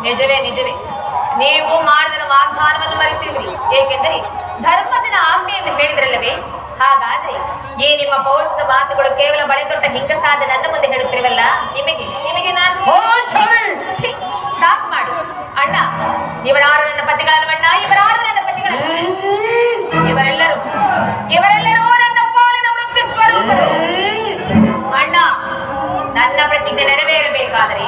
ನಿಜವೇ ನಿಜವೇ. ನೀವು ಮಾಡಿದ ವಾಗ್ದಾನವನ್ನು ಮರೆತಿರುವಿರಿ. ಏಕೆಂದರೆ ಧರ್ಮಜನ ಆಜ್ಞೆ ಎಂದು ಹೇಳಿದ್ರಲ್ಲವೇ? ಹಾಗಾದ್ರೆ ಈ ನಿಮ್ಮ ಪೌರುಷದ ಮಾತುಗಳು ಕೇವಲ ಬಳೆ ತೊಟ್ಟ ಹಿಂಗಸಾದ ನನ್ನ ಮುಂದೆ ಹೇಳುತ್ತಿರುವಲ್ಲ, ನಿಮಗೆ ನಿಮಗೆ ಸಾಕು ಮಾಡಿ. ಅಣ್ಣ, ಇವರಾರು ನನ್ನ ಪತಿಗಳಲ್ವಣ್ಣ? ಇವರಾರು ನನ್ನ ಪತಿಗಳಲ್ಲ. ಇವರೆಲ್ಲರೂ ನನ್ನ ಪಾಲಿನ ವೃತ್ತಿ ಸ್ವರೂಪರು. ಅಣ್ಣ, ನನ್ನ ಪ್ರತಿಜ್ಞೆ ನೆರವೇರಬೇಕಾದರೆ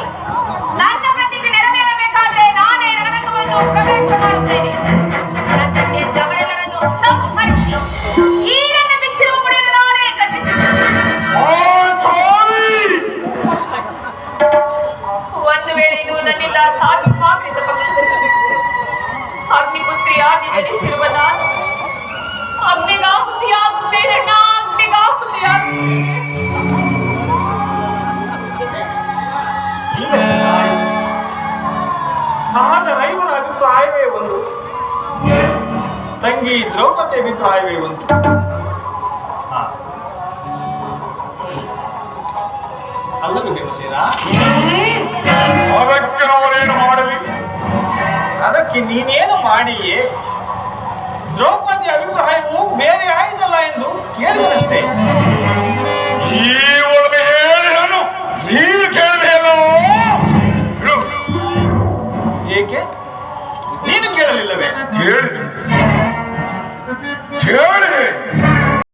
ನಾನೇ ರಣರಂಗವನ್ನು ಪ್ರವೇಶ ಮಾಡುತ್ತೇನೆ. ಅವರೆಲ್ಲರನ್ನು ಸಂಹರಿಸಿ ಈ ನನ್ನ ಬಿಚ್ಚಿರುವ ಮುಡಿಯನ್ನು ನಾನೇ ಒಂದು ವೇಳೆ ಇದು ನನ್ನಿಂದ ಸಾಧ್ಯವಾಗಲಿದ್ದ ಪಕ್ಷದಲ್ಲಿ ಅಗ್ನಿಪುತ್ರಿಯಾಗಿ ಜನಿಸಿರುವ ನಾನು ಅಗ್ನಿಗಾಹುತಿಯಾಗುತ್ತೇನಣ್ಣ, ಅಗ್ನಿಗಾಹುತಿಯಾಗುತ್ತೇನೆ. ಸಹಜ ರೈವರ ಅಭಿಪ್ರಾಯವೇ ಒಂದು, ತಂಗಿ ದ್ರೌಪದಿ ಅಭಿಪ್ರಾಯವೇ ಒಂದು. ಅಲ್ಲದು ಭೀಮಸೇನ, ಅದಕ್ಕೆ ಅವರೇನು ಮಾಡಲಿ? ಅದಕ್ಕೆ ನೀನೇನು ಮಾಡಿಯೇ? ದ್ರೌಪದಿ ಅಭಿಪ್ರಾಯವು ಬೇರೆ ಆಯ್ತಲ್ಲ ಎಂದು ಕೇಳಿದನಷ್ಟೇ. ಈ ಒಳಗೆ ಹೇಳಿದನು, ನೀನು ಕೇಳಬೇಕೋ? ಏಕೆ ನೀನು ಕೇಳಲಿಲ್ಲವೇ? ಕೇಳಿ